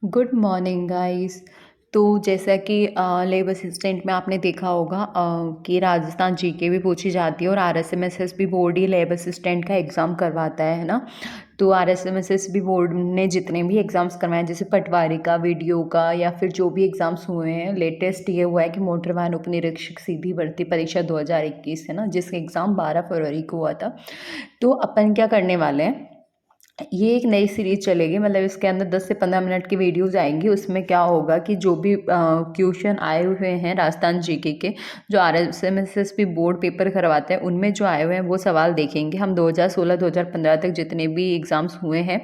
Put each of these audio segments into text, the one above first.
Good morning guys. तो जैसा कि लेब असिस्टेंट में आपने देखा होगा कि राजस्थान जीके भी पूछी जाती है और आरएसएमएसएस भी बोर्ड ही लेब असिस्टेंट का एग्ज़ाम करवाता है ना। तो आरएसएमएसएस भी बोर्ड ने जितने भी एग्ज़ाम्स करवाए जैसे पटवारी का, वीडियो का या फिर जो भी एग्ज़ाम्स हुए हैं, लेटेस्ट ये हुआ है कि मोटर वाहन उपनिरीक्षक सीधी भर्ती परीक्षा 2021 है ना, जिसका एग्ज़ाम 12 फरवरी को हुआ था। तो अपन क्या करने वाले हैं, ये एक नई सीरीज चलेगी, मतलब इसके अंदर 10 से 15 मिनट की वीडियोस आएंगी। उसमें क्या होगा कि जो भी क्वेश्चन आए हुए हैं राजस्थान जीके के, जो आरएसएमएसएस बोर्ड पेपर करवाते हैं, उनमें जो आए हुए हैं वो सवाल देखेंगे हम। 2016-2015 तक जितने भी एग्ज़ाम्स हुए हैं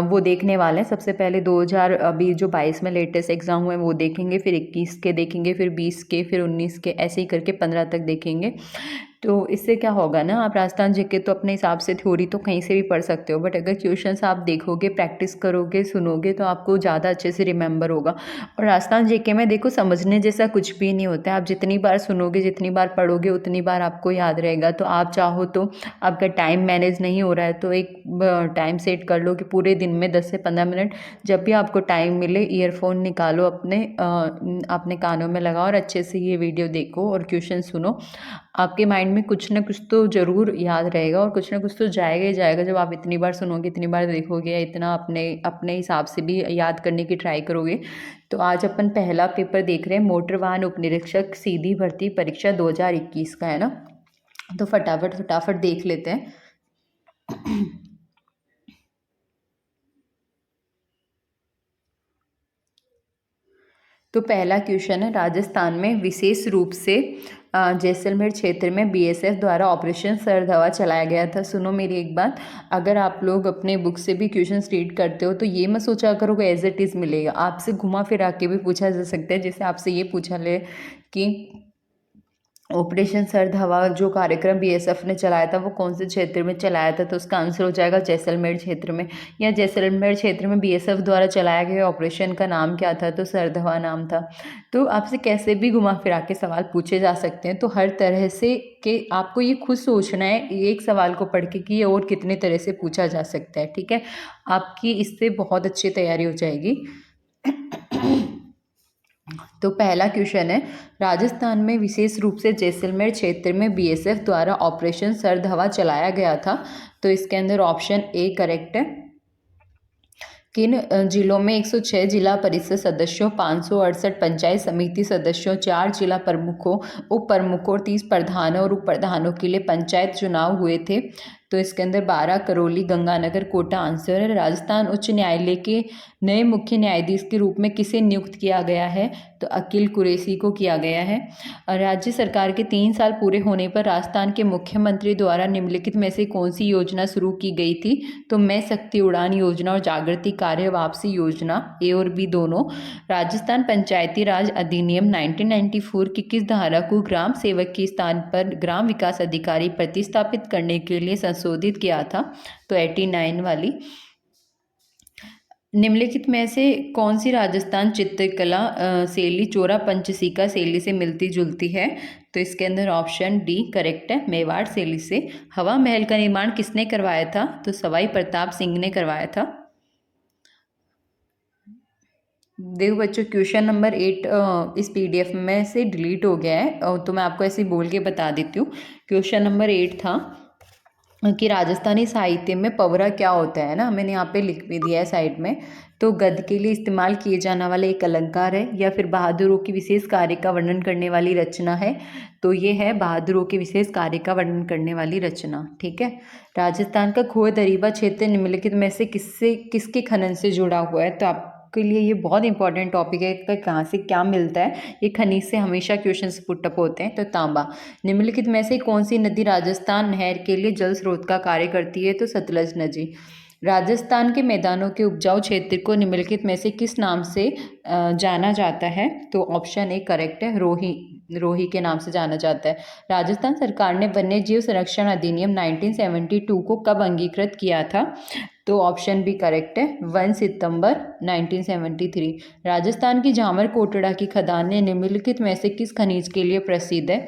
वो देखने वाले हैं। सबसे पहले 2000 अभी जो 22 में लेटेस्ट एग्ज़ाम हुए हैं वो देखेंगे, फिर 21 के देखेंगे, फिर 20 के, फिर 19 के, ऐसे ही करके 15 तक देखेंगे। तो इससे क्या होगा ना, आप राजस्थान जीके तो अपने हिसाब से थ्योरी तो कहीं से भी पढ़ सकते हो, बट अगर क्वेश्चंस आप देखोगे, प्रैक्टिस करोगे, सुनोगे तो आपको ज़्यादा अच्छे से रिमेंबर होगा। और राजस्थान जीके में देखो, समझने जैसा कुछ भी नहीं होता है। आप जितनी बार सुनोगे, जितनी बार पढ़ोगे, उतनी बार आपको याद रहेगा। तो आप चाहो तो, आपका टाइम मैनेज नहीं हो रहा है तो एक टाइम सेट कर लो कि पूरे दिन में 10 से 15 मिनट जब भी आपको टाइम मिले ईयरफोन निकालो, अपने कानों में लगाओ और अच्छे से ये वीडियो देखो और क्वेश्चन सुनो। आपके माइंड में कुछ ना कुछ तो ज़रूर याद रहेगा और कुछ ना कुछ तो जाएगा ही जाएगा। जब आप इतनी बार सुनोगे, इतनी बार देखोगे या इतना अपने अपने हिसाब से भी याद करने की ट्राई करोगे। तो आज अपन पहला पेपर देख रहे हैं, मोटर वाहन उपनिरीक्षक सीधी भर्ती परीक्षा 2021 का है ना। तो फटाफट फटाफट देख लेते हैं। तो पहला क्वेश्चन है, राजस्थान में विशेष रूप से जैसलमेर क्षेत्र में बीएसएफ द्वारा ऑपरेशन सरधवा चलाया गया था। सुनो मेरी एक बात, अगर आप लोग अपने बुक से भी क्वेश्चन रीड करते हो तो ये मत सोचा करो कि एज इट इज़ मिलेगा। आपसे घुमा फिरा के भी पूछा जा सकता है। जैसे आपसे ये पूछा ले कि ऑपरेशन सरधवा जो कार्यक्रम बीएसएफ ने चलाया था वो कौन से क्षेत्र में चलाया था, तो उसका आंसर हो जाएगा जैसलमेर क्षेत्र में। या जैसलमेर क्षेत्र में बीएसएफ द्वारा चलाया गया ऑपरेशन का नाम क्या था, तो सरधवा नाम था। तो आपसे कैसे भी घुमा फिरा के सवाल पूछे जा सकते हैं। तो हर तरह से कि आपको ये खुद सोचना है एक सवाल को पढ़ के कि ये और कितने तरह से पूछा जा सकता है। ठीक है, आपकी इससे बहुत अच्छी तैयारी हो जाएगी। तो पहला क्वेश्चन है, राजस्थान में विशेष रूप से जैसलमेर क्षेत्र में बीएसएफ द्वारा ऑपरेशन सरधवा चलाया गया था। तो इसके अंदर ऑप्शन ए करेक्ट है। किन जिलों में 106 जिला परिषद सदस्यों, 568 पंचायत समिति सदस्यों, 4 जिला प्रमुखों, उप प्रमुखों और 30 प्रधानों और उप प्रधानों के लिए पंचायत चुनाव हुए थे। तो इसके अंदर 12 करौली, गंगानगर, कोटा आंसर है। राजस्थान उच्च न्यायालय के नए मुख्य न्यायाधीश के रूप में किसे नियुक्त किया गया है, तो अकील कुरैशी को किया गया है। और राज्य सरकार के 3 साल पूरे होने पर राजस्थान के मुख्यमंत्री द्वारा निम्नलिखित में से कौन सी योजना शुरू की गई थी, तो मैं शक्ति उड़ान योजना और जागृति कार्य वापसी योजना, ए और बी दोनों। राजस्थान पंचायती राज अधिनियम 1994 की किस धारा को ग्राम सेवक के स्थान पर ग्राम विकास अधिकारी प्रतिस्थापित करने के लिए संशोधित किया था, तो 89 वाली। निम्नलिखित में से कौन सी राजस्थान चित्रकला शैली चोरा पंचसिका शैली से मिलती जुलती है, तो इसके अंदर ऑप्शन डी करेक्ट है, मेवाड़ शैली से। हवा महल का निर्माण किसने करवाया था, तो सवाई प्रताप सिंह ने करवाया था। देखो बच्चों, क्वेश्चन नंबर 8 इस पीडीएफ में से डिलीट हो गया है, तो मैं आपको ऐसे ही बोल के बता देती हूँ। क्वेश्चन नंबर 8 था कि राजस्थानी साहित्य में पवरा क्या होता है ना, मैंने यहाँ पे लिख भी दिया है साइड में। तो गद्य के लिए इस्तेमाल किए जाने वाला एक अलंकार है या फिर बहादुरों की विशेष कार्य का वर्णन करने वाली रचना है, तो ये है बहादुरों के विशेष कार्य का वर्णन करने वाली रचना। ठीक है, राजस्थान का खोह दरीबा क्षेत्र निम्नलिखित में से किसके खनन से जुड़ा हुआ है, तो आपके लिए ये बहुत इंपॉर्टेंट टॉपिक है कि कहाँ से क्या मिलता है। ये खनिज से हमेशा क्वेश्चन पुटअप होते हैं। तो तांबा। निम्नलिखित में से कौन सी नदी राजस्थान नहर के लिए जल स्रोत का कार्य करती है, तो सतलज नदी। राजस्थान के मैदानों के उपजाऊ क्षेत्र को निम्नलिखित में से किस नाम से जाना जाता है, तो ऑप्शन ए करेक्ट है, रोही। रोही के नाम से जाना जाता है। राजस्थान सरकार ने वन्य जीव संरक्षण अधिनियम 1972 को कब अंगीकृत किया था, तो ऑप्शन बी करेक्ट है, 1 सितंबर 1973। राजस्थान की झामर कोटड़ा की खदान ने निम्नलिखित में से किस खनिज के लिए प्रसिद्ध है,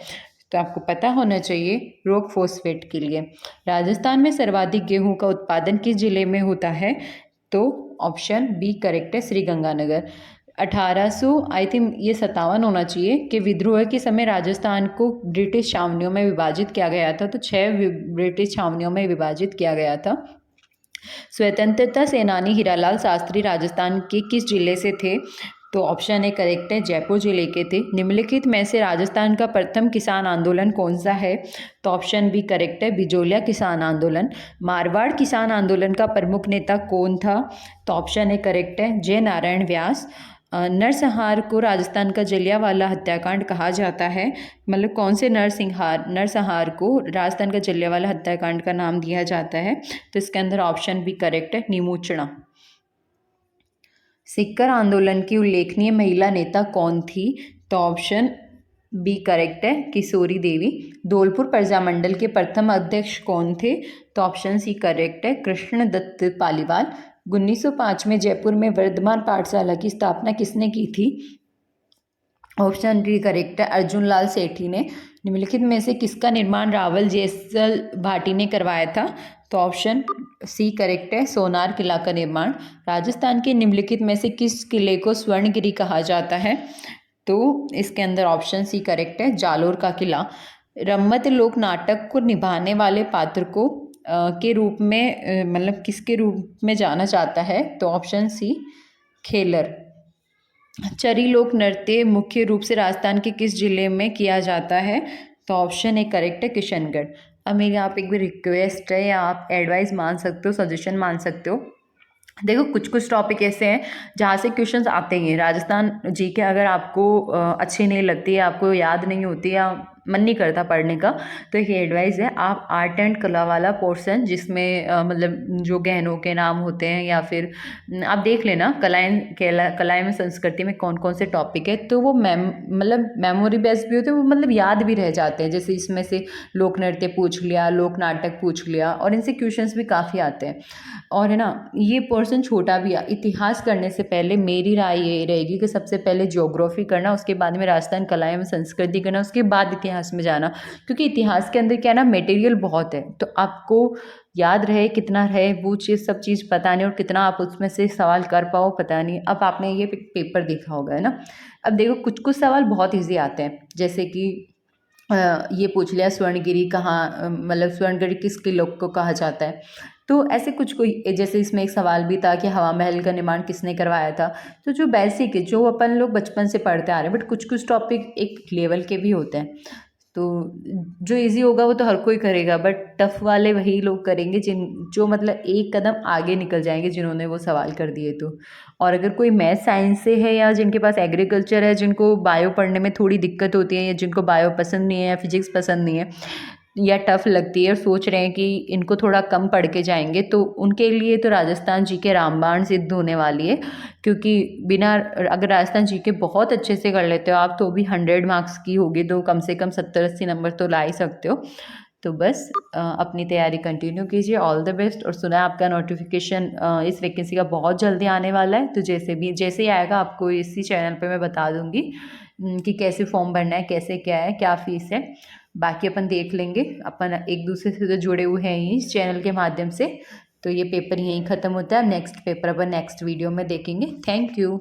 तो आपको पता होना चाहिए, रॉक फॉस्फेट के लिए। राजस्थान में सर्वाधिक गेहूं का उत्पादन किस जिले में होता है, तो ऑप्शन बी करेक्ट है, श्री गंगानगर। 1800 आई थिंक ये 57 होना चाहिए कि विद्रोह के समय राजस्थान को ब्रिटिश छावनियों में विभाजित किया गया था, तो 6 ब्रिटिश छावनियों में विभाजित किया गया था। स्वतंत्रता सेनानी हीरालाल शास्त्री राजस्थान के किस जिले से थे? तो ऑप्शन ए करेक्ट है, जयपुर जिले के थे। निम्नलिखित में से राजस्थान का प्रथम किसान आंदोलन कौन सा है? तो ऑप्शन बी करेक्ट है, बिजोलिया किसान आंदोलन। मारवाड़ किसान आंदोलन का प्रमुख नेता कौन था? तो ऑप्शन ए करेक्ट है, जय नारायण व्यास। नरसंहार को राजस्थान का जलियांवाला हत्याकांड कहा जाता है, मतलब कौन से नरसंहार को राजस्थान का जलियांवाला हत्याकांड का नाम दिया जाता है? तो इसके अंदर ऑप्शन बी करेक्ट है, निमोचना। सिक्कर आंदोलन की उल्लेखनीय महिला नेता कौन थी? तो ऑप्शन बी करेक्ट है, किशोरी देवी। धौलपुर प्रजामंडल के प्रथम अध्यक्ष कौन थे? तो ऑप्शन सी करेक्ट है, कृष्ण दत्त पालीवाल। 1905 में जयपुर में वर्धमान पाठशाला की स्थापना किसने की थी? ऑप्शन डी करेक्ट है, अर्जुन लाल सेठी ने। निम्नलिखित में से किसका निर्माण रावल जैसल भाटी ने करवाया था? तो ऑप्शन सी करेक्ट है, सोनार किला का निर्माण। राजस्थान के निम्नलिखित में से किस किले को स्वर्णगिरी कहा जाता है? तो इसके अंदर ऑप्शन सी करेक्ट है, जालोर का किला। रम्मत लोक नाटक को निभाने वाले पात्र को के रूप में मतलब किसके रूप में जाना जाता है? तो ऑप्शन सी खेलर। चरी लोक नृत्य मुख्य रूप से राजस्थान के किस जिले में किया जाता है? तो ऑप्शन ए करेक्ट है, किशनगढ़। अब मेरी आप एक भी रिक्वेस्ट है या आप एडवाइस मान सकते हो, सजेशन मान सकते हो। देखो कुछ कुछ टॉपिक ऐसे हैं जहाँ से क्वेश्चंस आते ही हैं। राजस्थान जी के अगर आपको अच्छी नहीं लगती है, आपको याद नहीं होती या मन नहीं करता पढ़ने का, तो एक एडवाइस है, आप आर्ट एंड कला वाला पोर्शन जिसमें मतलब जो गहनों के नाम होते हैं या फिर आप देख लेना कलाएं में संस्कृति में कौन कौन से टॉपिक है, तो वो मतलब मेमोरी बेस्ड भी होते हैं, वो मतलब याद भी रह जाते हैं। जैसे इसमें से लोक नृत्य पूछ लिया, लोक नाटक पूछ लिया, और इनसे क्वेश्चंस भी काफ़ी आते हैं। और है ना, ये पोर्शन छोटा भी है। इतिहास करने से पहले मेरी राय ये रहेगी कि सबसे पहले ज्योग्राफी करना, उसके बाद में राजस्थान कलाएं में संस्कृति करना, उसके बाद इतिहास में जाना, क्योंकि इतिहास के अंदर क्या है ना, मटेरियल बहुत है, तो आपको याद रहे कितना रहे वो चीज़ सब चीज़ पता नहीं, और कितना आप उसमें से सवाल कर पाओ पता नहीं। अब आपने ये पेपर देखा होगा है ना। अब देखो कुछ कुछ सवाल बहुत ईजी आते हैं, जैसे कि ये पूछ लिया स्वर्णगिरी कहाँ, मतलब स्वर्णगिरी किस किले को कहा जाता है, तो ऐसे कुछ कोई, जैसे इसमें एक सवाल भी था कि हवा महल का निर्माण किसने करवाया था। तो जो बेसिक है, जो अपन लोग बचपन से पढ़ते आ रहे हैं, बट कुछ कुछ टॉपिक एक लेवल के भी होते हैं, तो जो इजी होगा वो तो हर कोई करेगा, बट टफ वाले वही लोग करेंगे जो मतलब एक कदम आगे निकल जाएंगे, जिन्होंने वो सवाल कर दिए तो। और अगर कोई मैथ साइंस से है या जिनके पास एग्रीकल्चर है, जिनको बायो पढ़ने में थोड़ी दिक्कत होती है, या जिनको बायो पसंद नहीं है या फिजिक्स पसंद नहीं है या टफ लगती है और सोच रहे हैं कि इनको थोड़ा कम पढ़ के जाएंगे, तो उनके लिए तो राजस्थान जी के रामबाण सिद्ध होने वाली है। क्योंकि बिना, अगर राजस्थान जी के बहुत अच्छे से कर लेते हो आप, तो भी 100 मार्क्स की होगी, तो कम से कम 70-80 नंबर तो ला ही सकते हो। तो बस अपनी तैयारी कंटिन्यू कीजिए, ऑल द बेस्ट। और सुना है आपका नोटिफिकेशन इस वैकेंसी का बहुत जल्दी आने वाला है, तो जैसे ही आएगा आपको इसी चैनल पे मैं बता दूंगी कि कैसे फॉर्म भरना है, कैसे क्या है, क्या फीस है। बाकी अपन देख लेंगे, अपन एक दूसरे से तो जुड़े हुए हैं ही इस चैनल के माध्यम से। तो ये पेपर यहीं ख़त्म होता है, नेक्स्ट पेपर अपन नेक्स्ट वीडियो में देखेंगे। Thank you.